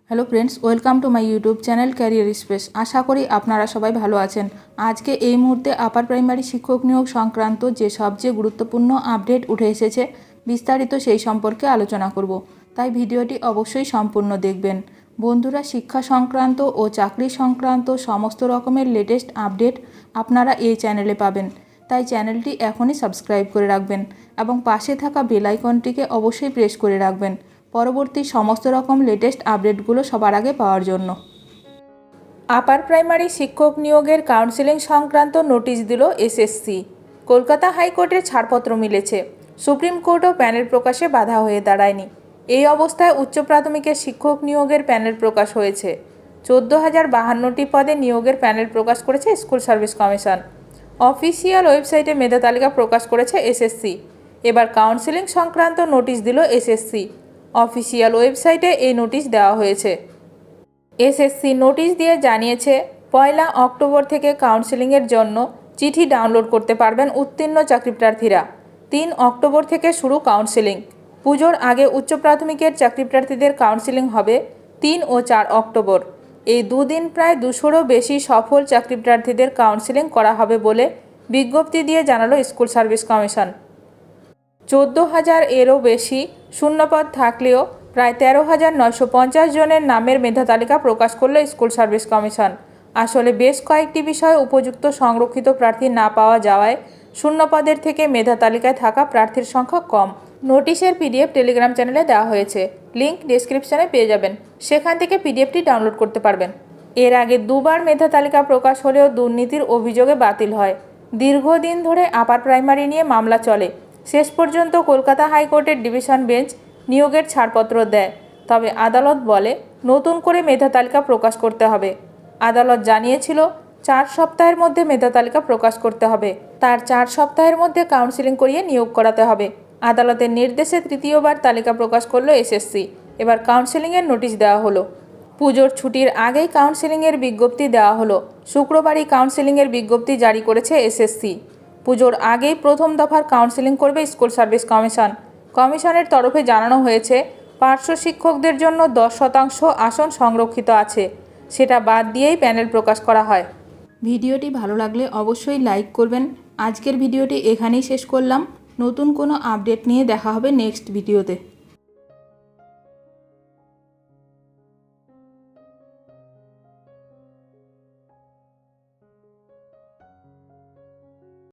Hello friends, welcome to my YouTube channel career space. আশা করি আপনারা সবাই ভালো আছেন। আজকে এই মুহূর্তে আপার প্রাইমারি শিক্ষক নিয়োগ সংক্রান্ত যে সবচেয়ে গুরুত্বপূর্ণ আপডেট উঠে এসেছে, বিস্তারিত সেই সম্পর্কে আলোচনা করব। তাই ভিডিওটি অবশ্যই সম্পূর্ণ দেখবেন। বন্ধুরা, শিক্ষা সংক্রান্ত ও চাকরি সংক্রান্ত সমস্ত রকমের লেটেস্ট আপডেট আপনারা এই চ্যানেলে পাবেন। তাই চ্যানেলটি এখনই সাবস্ক্রাইব করে রাখবেন এবং পাশে থাকা বেল আইকনটিকে অবশ্যই প্রেস করে রাখবেন পরবর্তী সমস্ত রকম লেটেস্ট আপডেটগুলো সবার আগে পাওয়ার জন্য। আপার প্রাইমারি শিক্ষক নিয়োগের কাউন্সেলিং সংক্রান্ত নোটিশ দিল এসএসসি। কলকাতা হাইকোর্টের ছাড়পত্র মিলেছে। সুপ্রিম কোর্টও প্যানেল প্রকাশে বাধা হয়ে দাঁড়ায়নি। এই অবস্থায় উচ্চ প্রাথমিকের শিক্ষক নিয়োগের প্যানেল প্রকাশ হয়েছে। 14,052টি পদে নিয়োগের প্যানেল প্রকাশ করেছে স্কুল সার্ভিস কমিশন। অফিসিয়াল ওয়েবসাইটে মেধা তালিকা প্রকাশ করেছে এসএসসি। এবার কাউন্সেলিং সংক্রান্ত নোটিশ দিল এসএসসি। অফিসিয়াল ওয়েবসাইটে এই নোটিশ দেওয়া হয়েছে। এসএসসি নোটিশ দিয়ে জানিয়েছে, 1 অক্টোবর থেকে কাউন্সেলিংয়ের জন্য চিঠি ডাউনলোড করতে পারবেন উত্তীর্ণ চাকরি প্রার্থীরা। 3 অক্টোবর থেকে শুরু কাউন্সেলিং। পুজোর আগে উচ্চ প্রাথমিকের চাকরি প্রার্থীদের কাউন্সেলিং হবে 3 ও 4 অক্টোবর। এই দুদিন প্রায় 200রও বেশি সফল চাকরি প্রার্থীদের কাউন্সেলিং করা হবে বলে বিজ্ঞপ্তি দিয়ে জানালো স্কুল সার্ভিস কমিশন। 14,000 এরও বেশি শূন্যপদ থাকলেও প্রায় 13,950 জনের নামের মেধা তালিকা প্রকাশ করল স্কুল সার্ভিস কমিশন। আসলে বেশ কয়েকটি বিষয়ে উপযুক্ত সংরক্ষিত প্রার্থী না পাওয়া যাওয়ায় শূন্যপদের থেকে মেধা তালিকায় থাকা প্রার্থীর সংখ্যা কম। নোটিশের পিডিএফ টেলিগ্রাম চ্যানেলে দেওয়া হয়েছে, লিঙ্ক ডেসক্রিপশনে পেয়ে যাবেন। সেখান থেকে পিডিএফটি ডাউনলোড করতে পারবেন। এর আগে দুবার মেধা তালিকা প্রকাশ হলেও দুর্নীতির অভিযোগে বাতিল হয়। দীর্ঘদিন ধরে আপার প্রাইমারি নিয়ে মামলা চলে। শেষ পর্যন্ত কলকাতা হাইকোর্টের ডিভিশন বেঞ্চ নিয়োগের ছাড়পত্র দেয়। তবে আদালত বলে নতুন করে মেধা তালিকা প্রকাশ করতে হবে। আদালত জানিয়েছিল 4 সপ্তাহের মধ্যে মেধা তালিকা প্রকাশ করতে হবে। তার 4 সপ্তাহের মধ্যে কাউন্সেলিং করিয়ে নিয়োগ করাতে হবে। আদালতের নির্দেশে তৃতীয়বার তালিকা প্রকাশ করলো এসএসসি। এবার কাউন্সেলিংয়ের নোটিশ দেওয়া হলো। পুজোর ছুটির আগেই কাউন্সেলিংয়ের বিজ্ঞপ্তি দেওয়া হলো। শুক্রবারই কাউন্সেলিংয়ের বিজ্ঞপ্তি জারি করেছে এসএসসি। পুজোর আগেই প্রথম দফার কাউন্সেলিং করবে স্কুল সার্ভিস কমিশন। কমিশনের তরফে জানানো হয়েছে, পার্শ্ব শিক্ষকদের জন্য 10% আসন সংরক্ষিত আছে। সেটা বাদ দিয়েই প্যানেল প্রকাশ করা হয়। ভিডিওটি ভালো লাগলে অবশ্যই লাইক করবেন। আজকের ভিডিওটি এখানেই শেষ করলাম। নতুন কোনো আপডেট নিয়ে দেখা হবে নেক্সট ভিডিওতে।